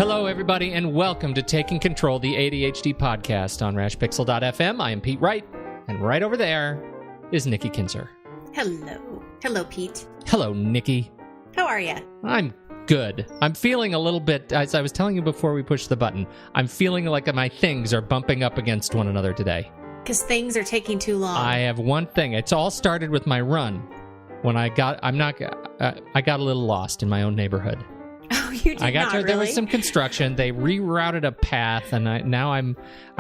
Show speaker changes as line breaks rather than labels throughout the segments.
Hello, everybody, and welcome to Taking Control, the ADHD podcast on rashpixel.fm. I am Pete Wright, and right over there is Nikki Kinzer.
Hello. Hello, Pete.
Hello, Nikki.
How are you?
I'm good. I'm feeling a little bit, as I was telling you before we pushed the button, I'm feeling like my things are bumping up against one another today.
Because things are taking too long.
I have one thing. It's all started with my run. When I got a little lost in my own neighborhood.
Oh, you did not, really?
There was some construction. They rerouted a path, and I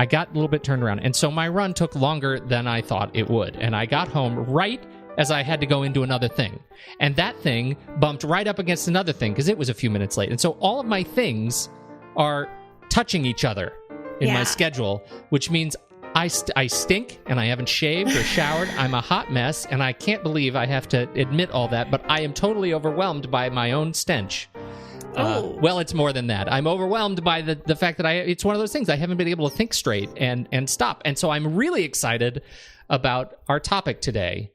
got a little bit turned around. And so my run took longer than I thought it would. And I got home right as I had to go into another thing. And that thing bumped right up against another thing because it was a few minutes late. And so all of my things are touching each other in my schedule, which means I stink, and I haven't shaved or showered. I'm a hot mess, and I can't believe I have to admit all that, but I am totally overwhelmed by my own stench. Well, it's more than that. I'm overwhelmed by the fact that it's one of those things. I haven't been able to think straight and stop. And so I'm really excited about our topic today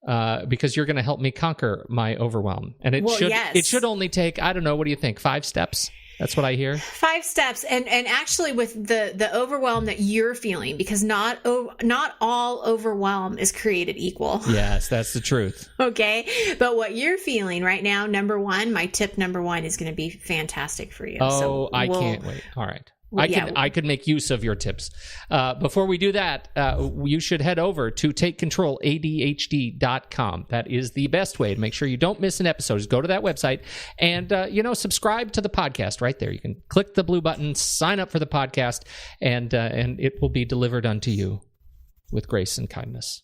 because you're going to help me conquer my overwhelm. And it should only take, I don't know, what do you think, 5 steps? That's what I hear. 5 steps.
And actually with the overwhelm that you're feeling, because not all overwhelm is created equal.
Yes, that's the truth.
Okay. But what you're feeling right now, my tip number one is going to be fantastic for you.
Oh, I can't wait. All right. I could make use of your tips. Before we do that, you should head over to takecontroladhd.com. That is the best way to make sure you don't miss an episode. Just go to that website and, subscribe to the podcast right there. You can click the blue button, sign up for the podcast, and it will be delivered unto you with grace and kindness.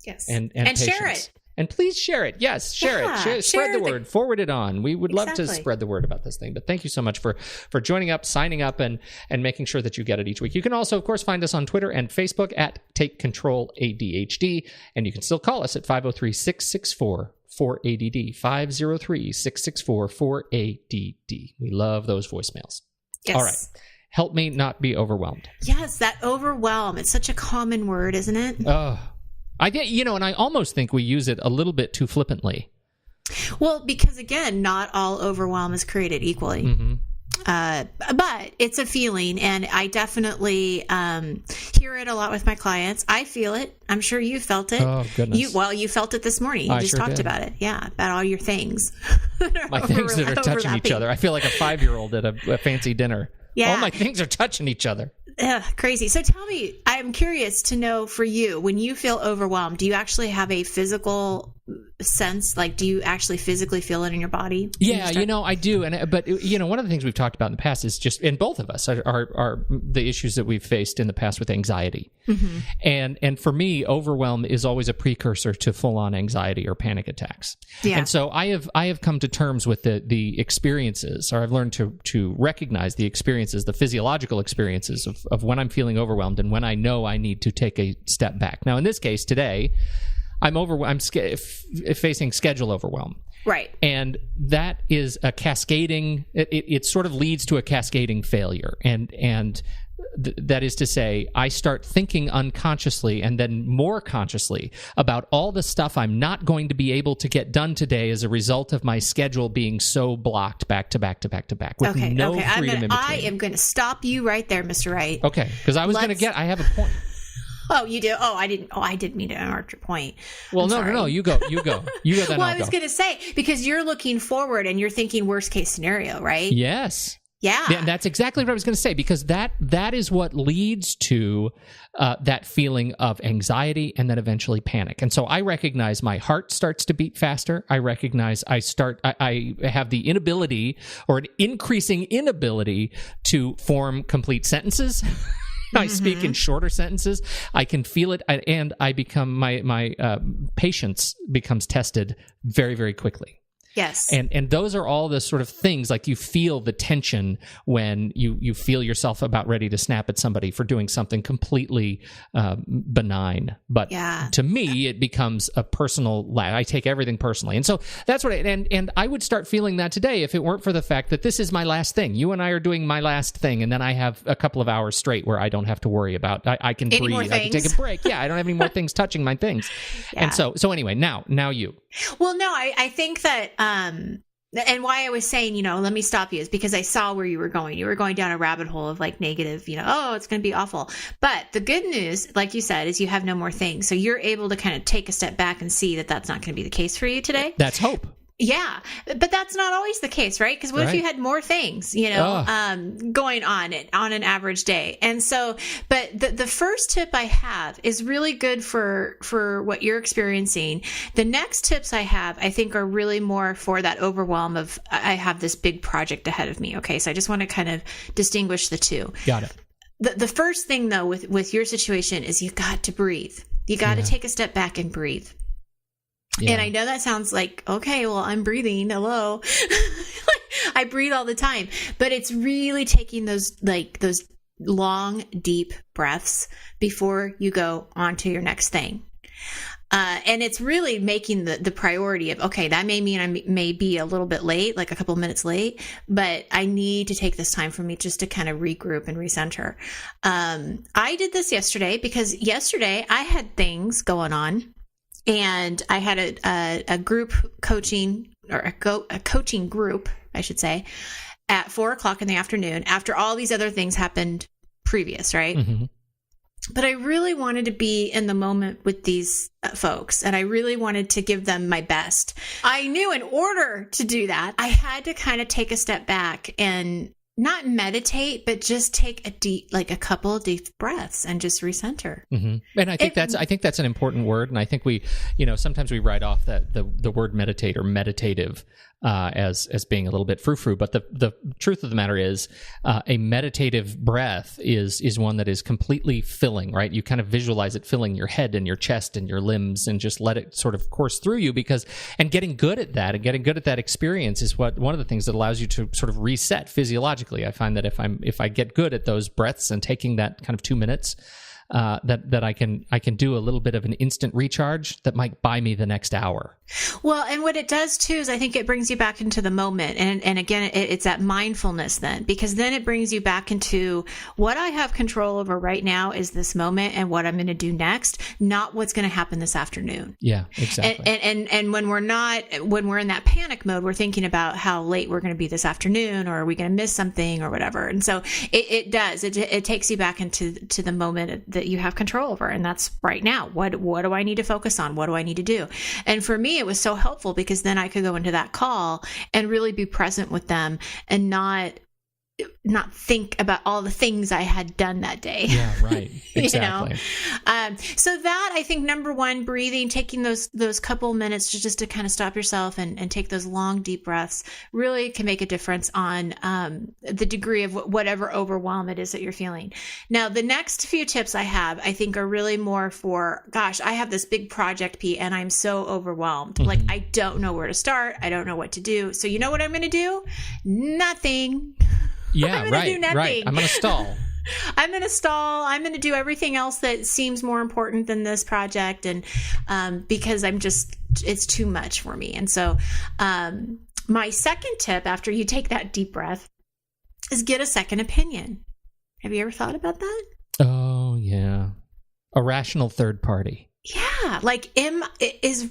Yes.
And
patience. Share it.
And please share it. Yes, share it. Spread the word. Forward it on. We would love to spread the word about this thing. But thank you so much for joining up, signing up, and making sure that you get it each week. You can also, of course, find us on Twitter and Facebook at Take Control ADHD. And you can still call us at 503-664-4ADD. 503-664-4ADD. We love those voicemails.
Yes.
All right. Help me not be overwhelmed.
Yes, that overwhelm. It's such a common word, isn't it?
Oh. I get, and I almost think we use it a little bit too flippantly.
Well, because again, not all overwhelm is created equally.
Mm-hmm.
But it's a feeling, and I definitely hear it a lot with my clients. I feel it. I'm sure you felt it.
Oh, goodness.
You felt it this morning. You just talked about it. Yeah, about all your things.
My things that are touching each other. I feel like a 5-year-old at a fancy dinner.
Yeah.
All my things are touching each other.
Crazy. So tell me, I'm curious to know for you, when you feel overwhelmed, do you actually have a physical sense? Like, do you actually physically feel it in your body?
Yeah, I do. But one of the things we've talked about in the past is just, and both of us are the issues that we've faced in the past with anxiety. Mm-hmm. And for me, overwhelm is always a precursor to full-on anxiety or panic attacks. Yeah. And so I have come to terms with the experiences, or I've learned to recognize the experiences, the physiological experiences of when I'm feeling overwhelmed and when I know I need to take a step back. Now, in this case today, I'm facing schedule overwhelm.
Right.
And that is a cascading, it sort of leads to a cascading failure. And that is to say, I start thinking unconsciously and then more consciously about all the stuff I'm not going to be able to get done today as a result of my schedule being so blocked back to back to back to back with no freedom in between.
I am going to stop you right there, Mr. Wright.
Okay, because I have a point.
Oh, you do? Oh, I didn't mean to interrupt your point.
Well, no. You go. Then
well, I was going to say, because you're looking forward and you're thinking worst case scenario, right?
Yes.
Yeah.
That's exactly what I was going to say, because that is what leads to that feeling of anxiety and then eventually panic. And so I recognize my heart starts to beat faster. I recognize I have the inability, or an increasing inability, to form complete sentences. I speak in shorter sentences. I can feel it, and I become my patience becomes tested very, very quickly.
Yes.
And those are all the sort of things, like you feel the tension when you feel yourself about ready to snap at somebody for doing something completely benign. But to me, it becomes a personal, I take everything personally. And so that's what and I would start feeling that today if it weren't for the fact that this is my last thing. You and I are doing my last thing, and then I have a couple of hours straight where I don't have to worry about, I can breathe, I can take a break. Yeah, I don't have any more things touching my things. Yeah. And so anyway, now you.
Well, no, I think that And why I was saying, let me stop you is because I saw where you were going. You were going down a rabbit hole of like negative, oh, it's going to be awful. But the good news, like you said, is you have no more things. So you're able to kind of take a step back and see that that's not going to be the case for you today.
That's hope.
Yeah, but that's not always the case, right? Because what if you had more things, going on an average day? And so, but the first tip I have is really good for what you're experiencing. The next tips I have, I think, are really more for that overwhelm of I have this big project ahead of me. Okay, so I just want to kind of distinguish the two.
Got it.
The first thing though with your situation is you got to breathe. You got to take a step back and breathe. Yeah. And I know that sounds like, okay, well, I'm breathing. Hello. I breathe all the time, but it's really taking those long, deep breaths before you go on to your next thing. And it's really making the priority of, okay, that may mean I may be a little bit late, like a couple minutes late, but I need to take this time for me just to kind of regroup and recenter. I did this yesterday because yesterday I had things going on. And I had a group coaching or a coaching group, I should say, at 4:00 in the afternoon after all these other things happened previous, right? Mm-hmm. But I really wanted to be in the moment with these folks, and I really wanted to give them my best. I knew in order to do that, I had to kind of take a step back and not meditate, but just take a couple of deep breaths and just recenter. Mm-hmm.
And I think that's an important word. And I think we, sometimes we write off that the word meditate or meditative as being a little bit frou-frou. But the truth of the matter is, a meditative breath is one that is completely filling, right? You kind of visualize it filling your head and your chest and your limbs and just let it sort of course through you and getting good at that and getting good at that experience is one of the things that allows you to sort of reset physiologically. I find that if I get good at those breaths and taking that kind of 2 minutes, that I can do a little bit of an instant recharge that might buy me the next hour.
Well, and what it does too is I think it brings you back into the moment. And again, it's that mindfulness then, because then it brings you back into what I have control over right now is this moment and what I'm going to do next, not what's going to happen this afternoon.
Yeah, exactly.
And when we're in that panic mode, we're thinking about how late we're going to be this afternoon, or are we going to miss something or whatever. And so it takes you back into the moment that you have control over. And that's right now. What do I need to focus on? What do I need to do? And for me, it was so helpful because then I could go into that call and really be present with them and not think about all the things I had done that day.
Yeah, right. Exactly.
So that, I think, number one, breathing, taking those couple minutes just to kind of stop yourself and take those long, deep breaths really can make a difference on the degree of whatever overwhelm it is that you're feeling. Now, the next few tips I have, I think, are really more for, gosh, I have this big project, Pete, and I'm so overwhelmed. Mm-hmm. Like, I don't know where to start. I don't know what to do. So you know what I'm going to do? Nothing.
Yeah, right. I'm going to stall.
I'm going to do everything else that seems more important than this project. And because it's too much for me. And so my second tip after you take that deep breath is get a second opinion. Have you ever thought about that?
Oh, yeah. A rational third party.
Yeah, like is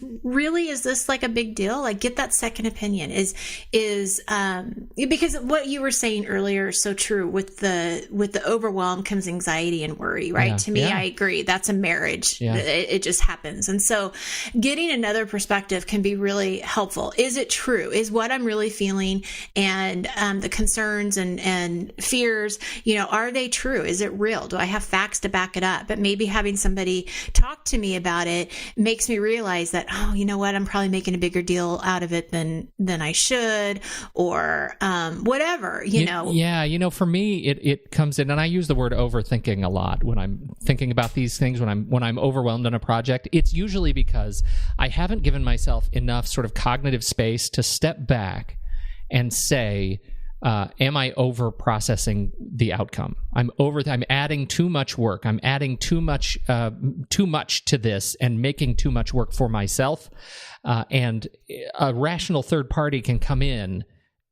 this like a big deal? Like, get that second opinion is because what you were saying earlier is so true. With the overwhelm comes anxiety and worry, right?
Yeah,
to me,
yeah.
I agree. That's a marriage.
Yeah.
It just happens. And so getting another perspective can be really helpful. Is it true? Is what I'm really feeling and the concerns and fears, are they true? Is it real? Do I have facts to back it up? But maybe having somebody talk to me about it makes me realize that, oh, you know what, I'm probably making a bigger deal out of it than I should, or whatever, know.
Yeah, for me, it comes in, and I use the word overthinking a lot when I'm thinking about these things. When I'm overwhelmed on a project, it's usually because I haven't given myself enough sort of cognitive space to step back and say, am I over processing the outcome? I'm adding too much work. I'm adding too much to this and making too much work for myself. And a rational third party can come in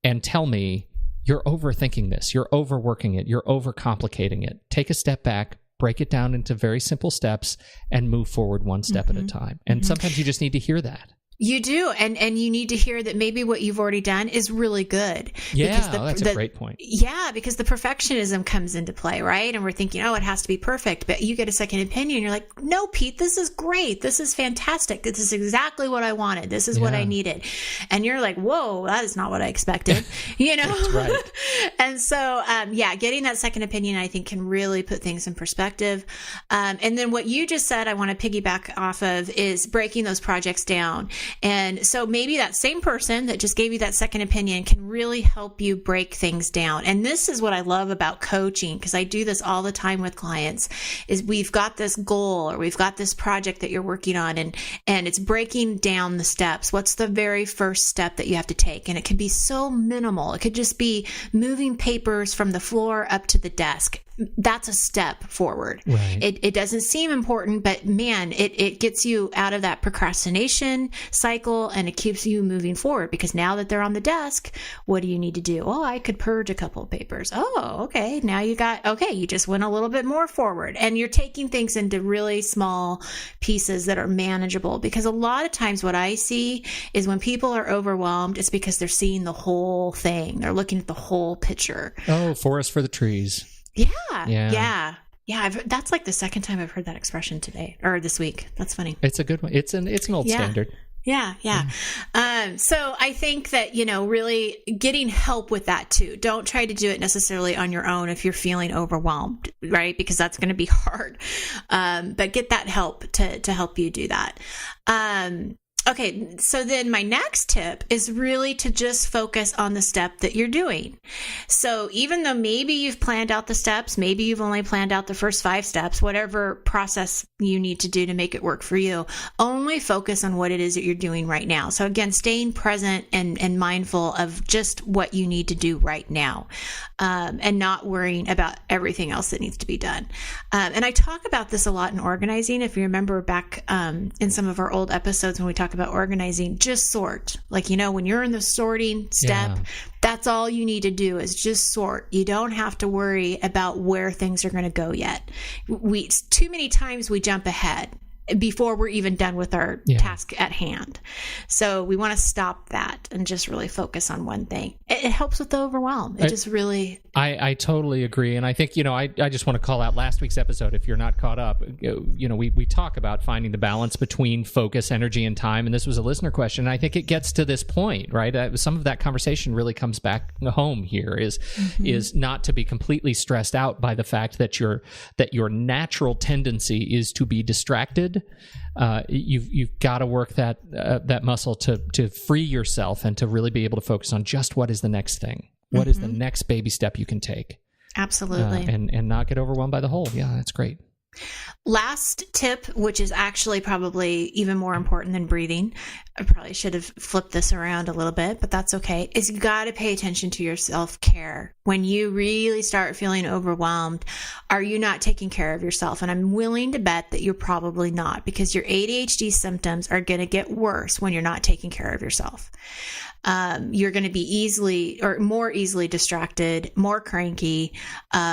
and tell me, you're overthinking this. You're overworking it. You're overcomplicating it. Take a step back, break it down into very simple steps, and move forward one step at a time. And sometimes you just need to hear that.
You do. And you need to hear that maybe what you've already done is really good.
Yeah, that's a great point.
Yeah, because the perfectionism comes into play, right? And we're thinking, oh, it has to be perfect. But you get a second opinion. You're like, no, Pete, this is great. This is fantastic. This is exactly what I wanted. This is what I needed. And you're like, whoa, that is not what I expected.
That's right.
And so, getting that second opinion, I think, can really put things in perspective. And then what you just said, I want to piggyback off of, is breaking those projects down. And so maybe that same person that just gave you that second opinion can really help you break things down. And this is what I love about coaching, because I do this all the time with clients, is we've got this goal or we've got this project that you're working on, and it's breaking down the steps. What's the very first step that you have to take? And it could be so minimal. It could just be moving papers from the floor up to the desk. That's a step forward.
Right.
It doesn't seem important, but man, it gets you out of that procrastination cycle, and it keeps you moving forward, because now that they're on the desk, what do you need to do? Oh, I could purge a couple of papers. Oh, okay. Now you just went a little bit more forward, and you're taking things into really small pieces that are manageable, because a lot of times what I see is when people are overwhelmed, it's because they're seeing the whole thing. They're looking at the whole picture.
Oh, forest for the trees.
Yeah. That's like the second time I've heard that expression today or this week. That's funny.
It's a good one. It's an old standard.
Yeah. So I think that, really getting help with that too. Don't try to do it necessarily on your own if you're feeling overwhelmed, right? Because that's going to be hard. But get that help to help you do that. Okay, so then my next tip is really to just focus on the step that you're doing. So even though maybe you've planned out the steps, maybe you've only planned out the first 5 steps, whatever process you need to do to make it work for you, only focus on what it is that you're doing right now. So again, staying present and mindful of just what you need to do right now, and not worrying about everything else that needs to be done. And I talk about this a lot in organizing. If you remember back in some of our old episodes when we talk about organizing, just sort. Like, when you're in the sorting step, that's all you need to do is just sort. You don't have to worry about where things are going to go yet. Too many times we jump ahead before we're even done with our task at hand. So we want to stop that and just really focus on one thing. It helps with the overwhelm. It just really...
I totally agree. And I think, I just want to call out last week's episode. If you're not caught up, we talk about finding the balance between focus, energy, and time. And this was a listener question. And I think it gets to this point, right? Some of that conversation really comes back home here is not to be completely stressed out by the fact that your natural tendency is to be distracted. You've got to work that muscle to free yourself and to really be able to focus on just what is the next thing. What is the next baby step you can take?
Absolutely.
And not get overwhelmed by the whole. Yeah, that's great.
Last tip, which is actually probably even more important than breathing, I probably should have flipped this around a little bit, but that's okay, is you got to pay attention to your self-care. When you really start feeling overwhelmed, are you not taking care of yourself? And I'm willing to bet that you're probably not, because your ADHD symptoms are going to get worse when you're not taking care of yourself. You're going to be more easily distracted, more cranky,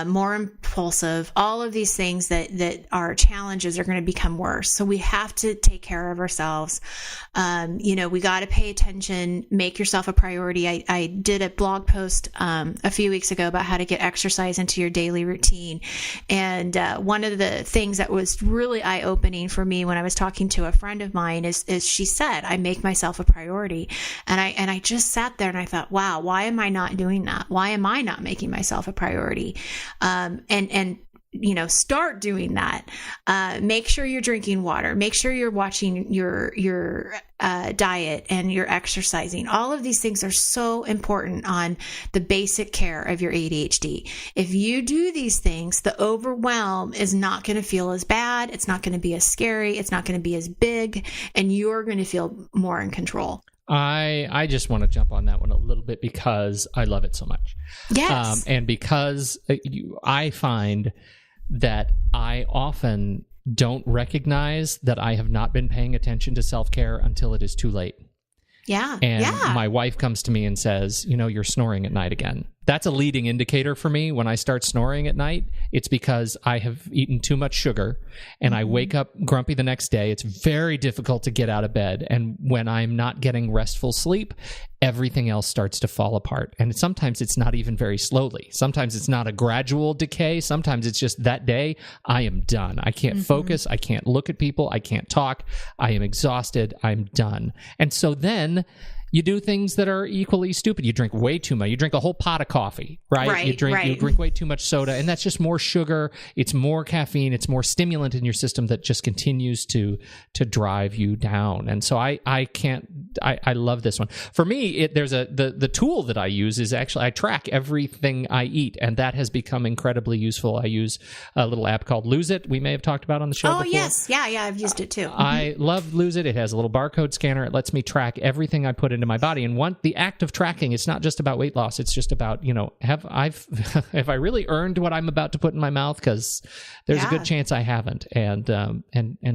more impulsive. All of these things that are challenges are going to become worse. So we have to take care of ourselves. We got to pay attention, make yourself a priority. I did a blog post a few weeks ago about how to get exercise into your daily routine. And one of the things that was really eye-opening for me when I was talking to a friend of mine is she said, I make myself a priority. And I just sat there and I thought, wow, why am I not doing that? Why am I not making myself a priority? Start doing that. Make sure you're drinking water. Make sure you're watching your diet and you're exercising. All of these things are so important on the basic care of your ADHD. If you do these things, the overwhelm is not going to feel as bad. It's not going to be as scary. It's not going to be as big, and you're going to feel more in control.
I just want to jump on that one a little bit because I love it so much.
Yes.
And because I find that I often don't recognize that I have not been paying attention to self-care until it is too late.
Yeah.
And my wife comes to me and says, you're snoring at night again. That's a leading indicator for me. When I start snoring at night, it's because I have eaten too much sugar and I wake up grumpy the next day. It's very difficult to get out of bed. And when I'm not getting restful sleep, everything else starts to fall apart. And sometimes it's not even very slowly. Sometimes it's not a gradual decay. Sometimes it's just that day, I am done. I can't focus. I can't look at people. I can't talk. I am exhausted. I'm done. And so then you do things that are equally stupid. You drink way too much. You drink a whole pot of coffee, right? You drink way too much soda, and that's just more sugar. It's more caffeine. It's more stimulant in your system that just continues to drive you down. And so I love this one. For me, there's the tool that I use is actually I track everything I eat, and that has become incredibly useful. I use a little app called Lose It. We may have talked about on the show before.
Yes. Yeah, I've used it too.
I love Lose It. It has a little barcode scanner. It lets me track everything I put into my body. And the act of tracking, it's not just about weight loss. It's just about, have I really earned what I'm about to put in my mouth? Because there's a good chance I haven't. And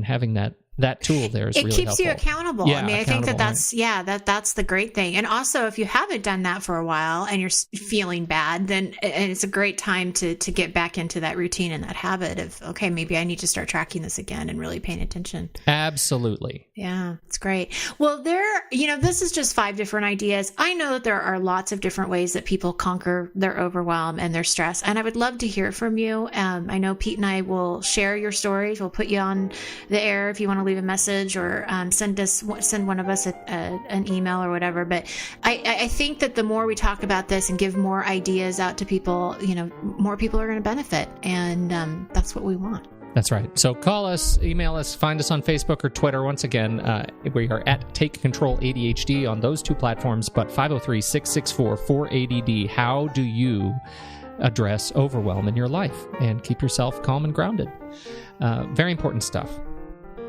having that tool there is really helpful. It keeps
you accountable.
Yeah,
I think that's the great thing. And also, if you haven't done that for a while and you're feeling bad, then it's a great time to get back into that routine and that habit of, okay, maybe I need to start tracking this again and really paying attention.
Absolutely.
Yeah, it's great. Well, this is just 5 different ideas. I know that there are lots of different ways that people conquer their overwhelm and their stress, and I would love to hear from you. I know Pete and I will share your stories. We'll put you on the air if you want to leave a message or send one of us an email or whatever. But I think that the more we talk about this and give more ideas out to people, more people are going to benefit, and that's what we want.
That's right. So call us, email us, find us on Facebook or Twitter. Once again, we are at Take Control ADHD on those 2 platforms, but 503-664-4ADD. How do you address overwhelm in your life and keep yourself calm and grounded? Very important stuff.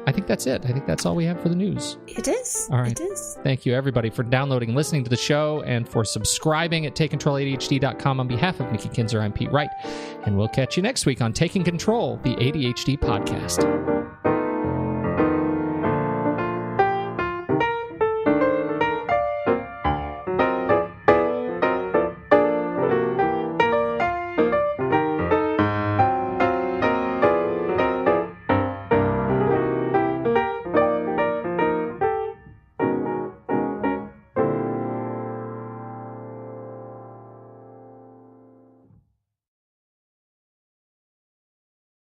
I think that's it. I think that's all we have for the news.
It is.
All right.
It is.
Thank you, everybody, for downloading and listening to the show and for subscribing at TakeControlADHD.com. On behalf of Nikki Kinzer, I'm Pete Wright, and we'll catch you next week on Taking Control, the ADHD podcast.